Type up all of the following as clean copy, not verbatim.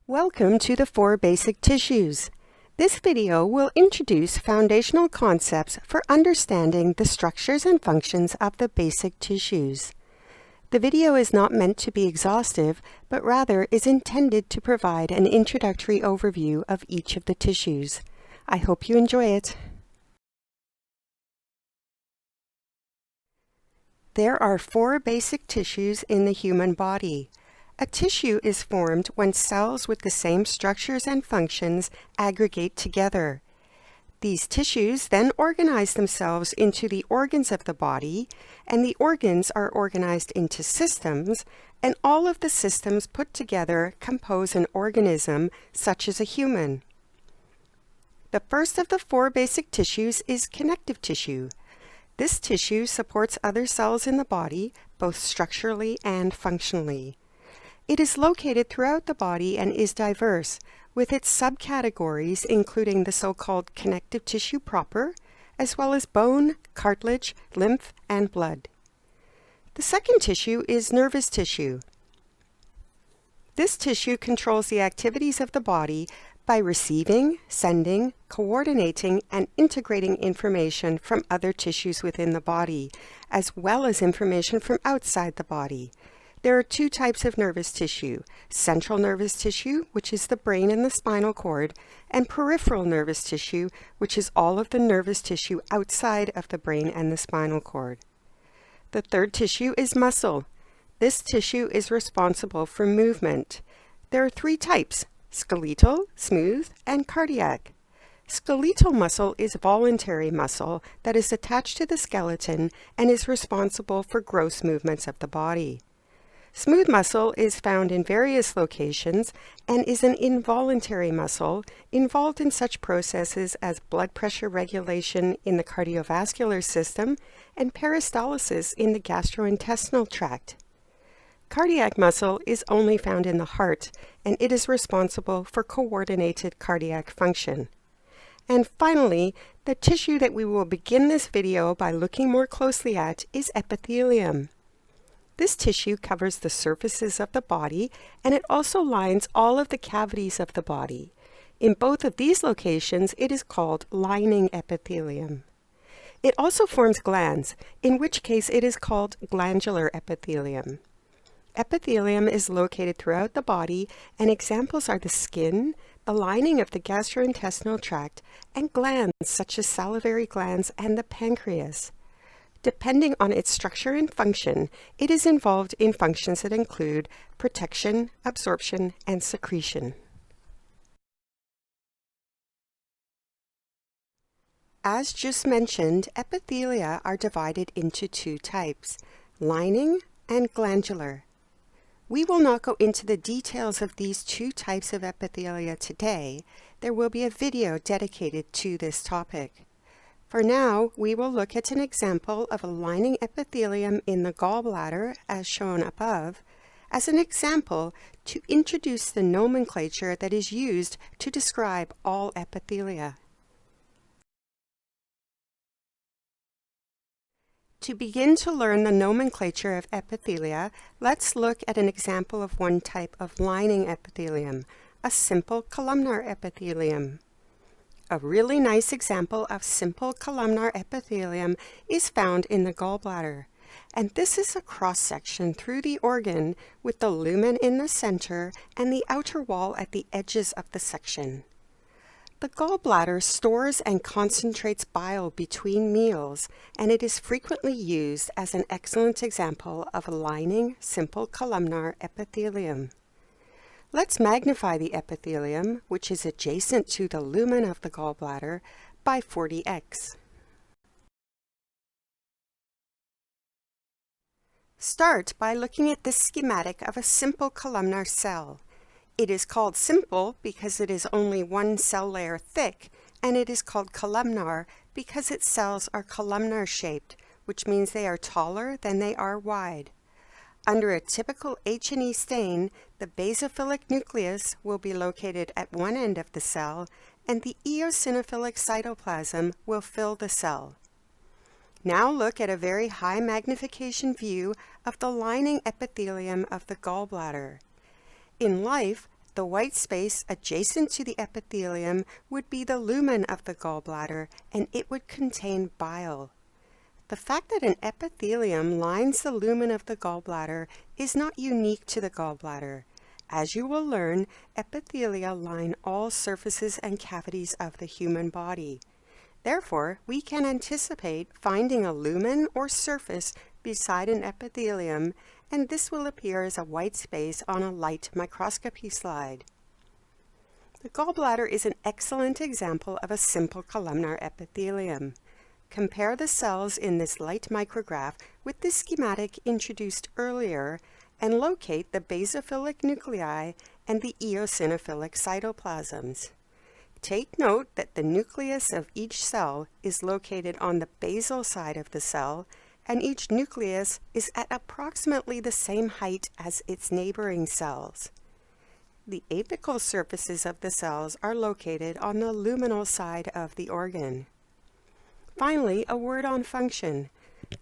Welcome to the 4 basic tissues. This video will introduce foundational concepts for understanding the structures and functions of the basic tissues. The video is not meant to be exhaustive, but rather is intended to provide an introductory overview of each of the tissues. I hope you enjoy it. There are 4 basic tissues in the human body. A tissue is formed when cells with the same structures and functions aggregate together. These tissues then organize themselves into the organs of the body, and the organs are organized into systems, and all of the systems put together compose an organism such as a human. The first of the 4 basic tissues is connective tissue. This tissue supports other cells in the body, both structurally and functionally. It is located throughout the body and is diverse, with its subcategories including the so-called connective tissue proper, as well as bone, cartilage, lymph, and blood. The second tissue is nervous tissue. This tissue controls the activities of the body by receiving, sending, coordinating, and integrating information from other tissues within the body, as well as information from outside the body. There are 2 types of nervous tissue: central nervous tissue, which is the brain and the spinal cord, and peripheral nervous tissue, which is all of the nervous tissue outside of the brain and the spinal cord. The third tissue is muscle. This tissue is responsible for movement. There are 3 types: skeletal, smooth, and cardiac. Skeletal muscle is voluntary muscle that is attached to the skeleton and is responsible for gross movements of the body. Smooth muscle is found in various locations and is an involuntary muscle involved in such processes as blood pressure regulation in the cardiovascular system and peristalsis in the gastrointestinal tract. Cardiac muscle is only found in the heart, and it is responsible for coordinated cardiac function. And finally, the tissue that we will begin this video by looking more closely at is epithelium. This tissue covers the surfaces of the body, and it also lines all of the cavities of the body. In both of these locations, it is called lining epithelium. It also forms glands, in which case it is called glandular epithelium. Epithelium is located throughout the body, and examples are the skin, the lining of the gastrointestinal tract, and glands such as salivary glands and the pancreas. Depending on its structure and function, it is involved in functions that include protection, absorption, and secretion. As just mentioned, epithelia are divided into 2 types: lining and glandular. We will not go into the details of these 2 types of epithelia today. There will be a video dedicated to this topic. For now, we will look at an example of a lining epithelium in the gallbladder, as shown above, as an example to introduce the nomenclature that is used to describe all epithelia. To begin to learn the nomenclature of epithelia, let's look at an example of one type of lining epithelium, a simple columnar epithelium. A really nice example of simple columnar epithelium is found in the gallbladder, and this is a cross-section through the organ with the lumen in the center and the outer wall at the edges of the section. The gallbladder stores and concentrates bile between meals, and it is frequently used as an excellent example of a lining simple columnar epithelium. Let's magnify the epithelium, which is adjacent to the lumen of the gallbladder, by 40x. Start by looking at this schematic of a simple columnar cell. It is called simple because it is only 1 cell layer thick, and it is called columnar because its cells are columnar shaped, which means they are taller than they are wide. Under a typical H&E stain, the basophilic nucleus will be located at one end of the cell, and the eosinophilic cytoplasm will fill the cell. Now look at a very high magnification view of the lining epithelium of the gallbladder. In life, The white space adjacent to the epithelium would be the lumen of the gallbladder, and it would contain bile. The fact that an epithelium lines the lumen of the gallbladder is not unique to the gallbladder. As you will learn, epithelia line all surfaces and cavities of the human body. Therefore, we can anticipate finding a lumen or surface beside an epithelium, and this will appear as a white space on a light microscopy slide. The gallbladder is an excellent example of a simple columnar epithelium. Compare the cells in this light micrograph with the schematic introduced earlier and locate the basophilic nuclei and the eosinophilic cytoplasms. Take note that the nucleus of each cell is located on the basal side of the cell, and each nucleus is at approximately the same height as its neighboring cells. The apical surfaces of the cells are located on the luminal side of the organ. Finally, a word on function.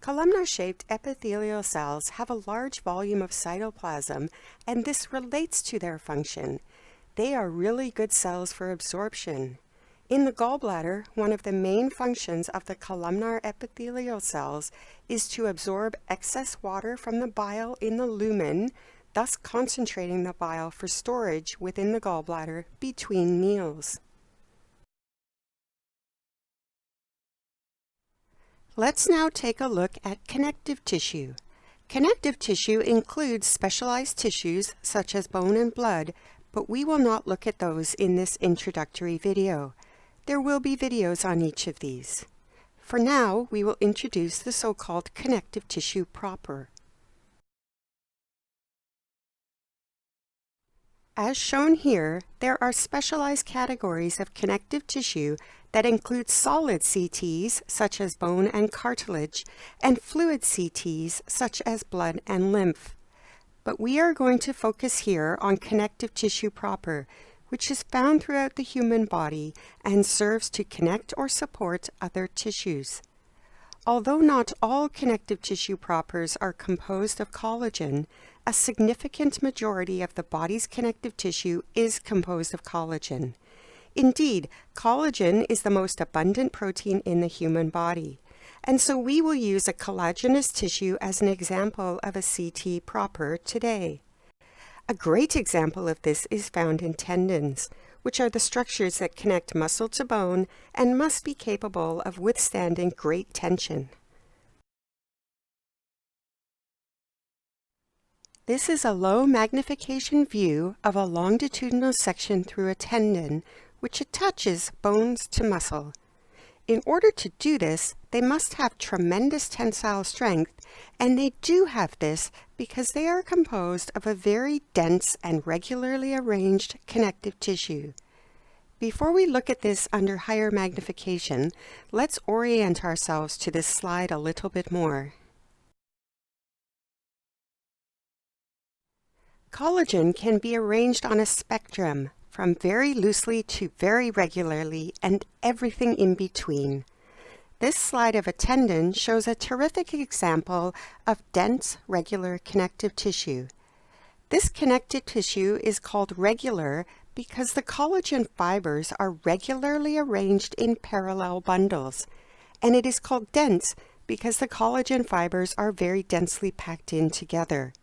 Columnar-shaped epithelial cells have a large volume of cytoplasm, and this relates to their function. They are really good cells for absorption. In the gallbladder, one of the main functions of the columnar epithelial cells is to absorb excess water from the bile in the lumen, thus concentrating the bile for storage within the gallbladder between meals. Let's now take a look at connective tissue. Connective tissue includes specialized tissues such as bone and blood, but we will not look at those in this introductory video. There will be videos on each of these. For now, we will introduce the so-called connective tissue proper. As shown here, there are specialized categories of connective tissue that include solid CTs, such as bone and cartilage, and fluid CTs, such as blood and lymph. But we are going to focus here on connective tissue proper, which is found throughout the human body and serves to connect or support other tissues. Although not all connective tissue propers are composed of collagen, a significant majority of the body's connective tissue is composed of collagen. Indeed, collagen is the most abundant protein in the human body, and so we will use a collagenous tissue as an example of a CT proper today. A great example of this is found in tendons, which are the structures that connect muscle to bone and must be capable of withstanding great tension. This is a low magnification view of a longitudinal section through a tendon, which attaches bones to muscle. In order to do this, they must have tremendous tensile strength, and they do have this because they are composed of a very dense and regularly arranged connective tissue. Before we look at this under higher magnification, let's orient ourselves to this slide a little bit more. Collagen can be arranged on a spectrum, from very loosely to very regularly, and everything in between. This slide of a tendon shows a terrific example of dense, regular connective tissue. This connective tissue is called regular because the collagen fibers are regularly arranged in parallel bundles, and it is called dense because the collagen fibers are very densely packed in together.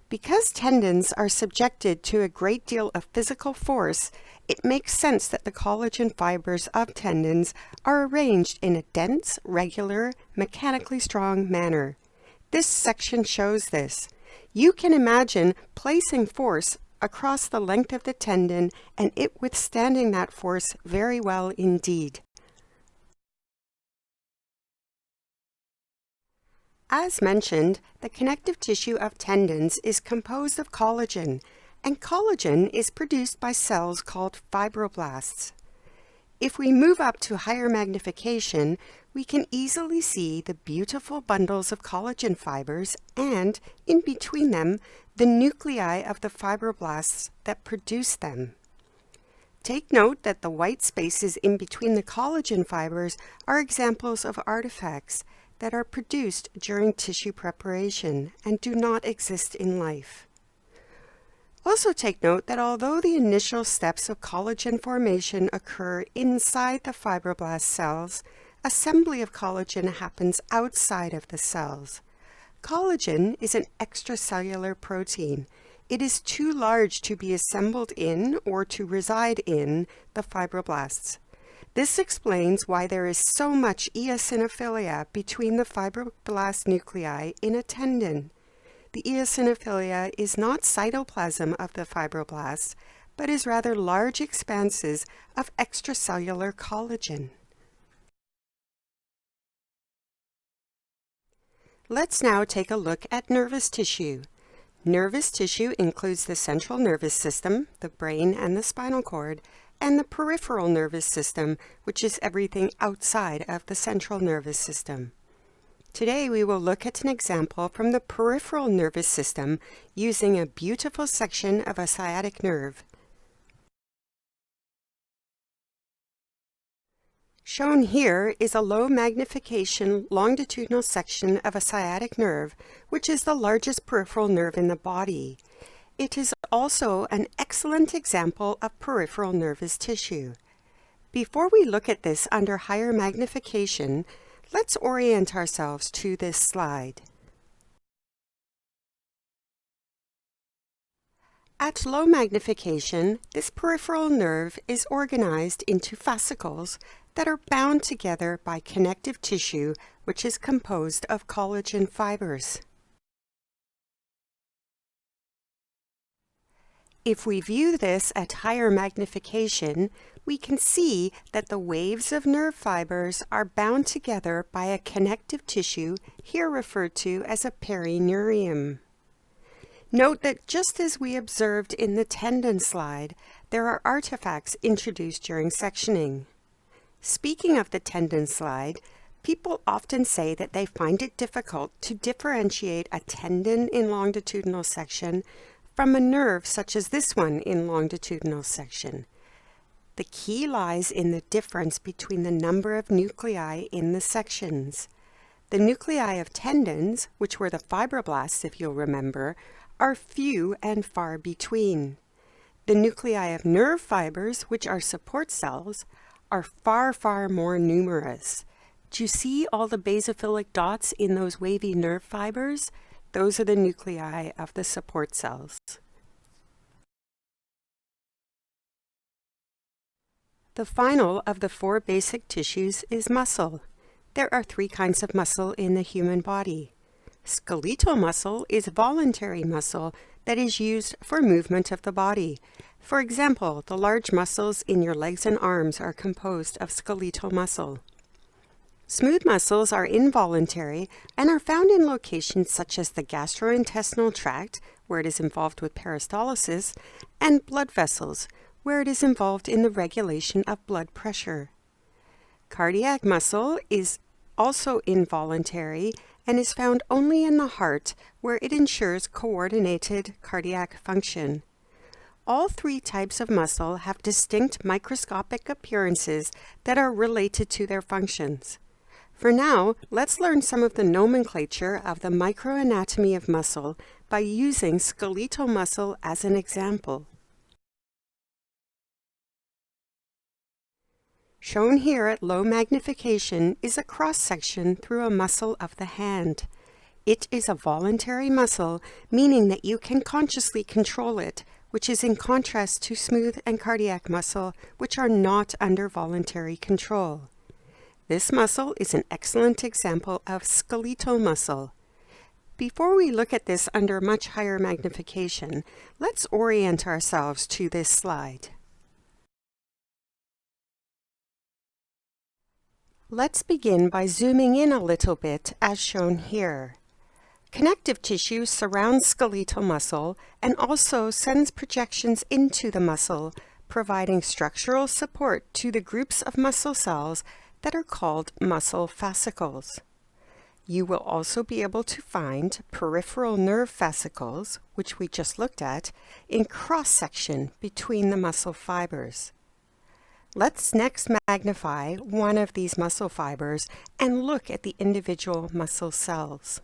Because tendons are subjected to a great deal of physical force, it makes sense that the collagen fibers of tendons are arranged in a dense, regular, mechanically strong manner. This section shows this. You can imagine placing force across the length of the tendon and it withstanding that force very well indeed. As mentioned, the connective tissue of tendons is composed of collagen, and collagen is produced by cells called fibroblasts. If we move up to higher magnification, we can easily see the beautiful bundles of collagen fibers and, in between them, the nuclei of the fibroblasts that produce them. Take note that the white spaces in between the collagen fibers are examples of artifacts that are produced during tissue preparation and do not exist in life. Also take note that although the initial steps of collagen formation occur inside the fibroblast cells, assembly of collagen happens outside of the cells. Collagen is an extracellular protein. It is too large to be assembled in or to reside in the fibroblasts. This explains why there is so much eosinophilia between the fibroblast nuclei in a tendon. The eosinophilia is not cytoplasm of the fibroblasts, but is rather large expanses of extracellular collagen. Let's now take a look at nervous tissue. Nervous tissue includes the central nervous system, the brain and the spinal cord, and the peripheral nervous system, which is everything outside of the central nervous system. Today we will look at an example from the peripheral nervous system using a beautiful section of a sciatic nerve. Shown here is a low magnification longitudinal section of a sciatic nerve, which is the largest peripheral nerve in the body. It is also an excellent example of peripheral nervous tissue. Before we look at this under higher magnification, let's orient ourselves to this slide. At low magnification, this peripheral nerve is organized into fascicles that are bound together by connective tissue, which is composed of collagen fibers. If we view this at higher magnification, we can see that the waves of nerve fibers are bound together by a connective tissue, here referred to as a perineurium. Note that just as we observed in the tendon slide, there are artifacts introduced during sectioning. Speaking of the tendon slide, people often say that they find it difficult to differentiate a tendon in longitudinal section from a nerve such as this one in longitudinal section. The key lies in the difference between the number of nuclei in the sections. The nuclei of tendons, which were the fibroblasts if you'll remember, are few and far between. The nuclei of nerve fibers, which are support cells, are far more numerous. Do you see all the basophilic dots in those wavy nerve fibers? Those are the nuclei of the support cells. The final of the four basic tissues is muscle. There are three kinds of muscle in the human body. Skeletal muscle is voluntary muscle that is used for movement of the body. For example, the large muscles in your legs and arms are composed of skeletal muscle. Smooth muscles are involuntary and are found in locations such as the gastrointestinal tract, where it is involved with peristalsis, and blood vessels, where it is involved in the regulation of blood pressure. Cardiac muscle is also involuntary and is found only in the heart, where it ensures coordinated cardiac function. All three types of muscle have distinct microscopic appearances that are related to their functions. For now, let's learn some of the nomenclature of the microanatomy of muscle by using skeletal muscle as an example. Shown here at low magnification is a cross-section through a muscle of the hand. It is a voluntary muscle, meaning that you can consciously control it, which is in contrast to smooth and cardiac muscle, which are not under voluntary control. This muscle is an excellent example of skeletal muscle. Before we look at this under much higher magnification, let's orient ourselves to this slide. Let's begin by zooming in a little bit as shown here. Connective tissue surrounds skeletal muscle and also sends projections into the muscle, providing structural support to the groups of muscle cells that are called muscle fascicles. You will also be able to find peripheral nerve fascicles, which we just looked at, in cross-section between the muscle fibers. Let's next magnify one of these muscle fibers and look at the individual muscle cells.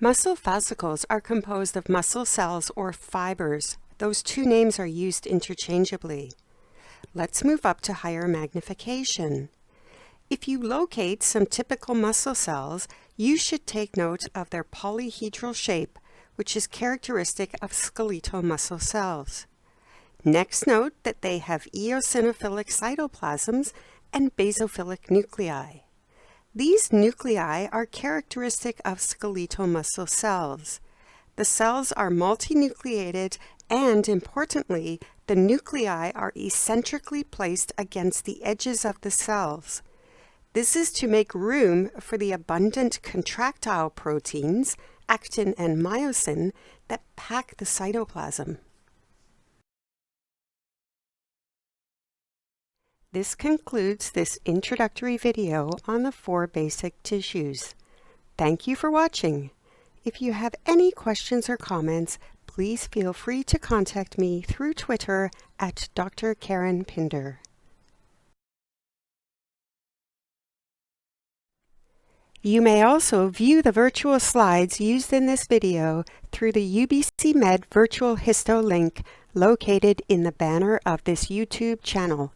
Muscle fascicles are composed of muscle cells or fibers. Those two names are used interchangeably. Let's move up to higher magnification. If you locate some typical muscle cells, you should take note of their polyhedral shape, which is characteristic of skeletal muscle cells. Next, note that they have eosinophilic cytoplasms and basophilic nuclei. These nuclei are characteristic of skeletal muscle cells. The cells are multinucleated and, importantly, the nuclei are eccentrically placed against the edges of the cells. This is to make room for the abundant contractile proteins, actin and myosin, that pack the cytoplasm. This concludes this introductory video on the 4 basic tissues. Thank you for watching. If you have any questions or comments, please feel free to contact me through Twitter at Dr. Karen Pinder. You may also view the virtual slides used in this video through the UBC Med virtual histo link located in the banner of this YouTube channel.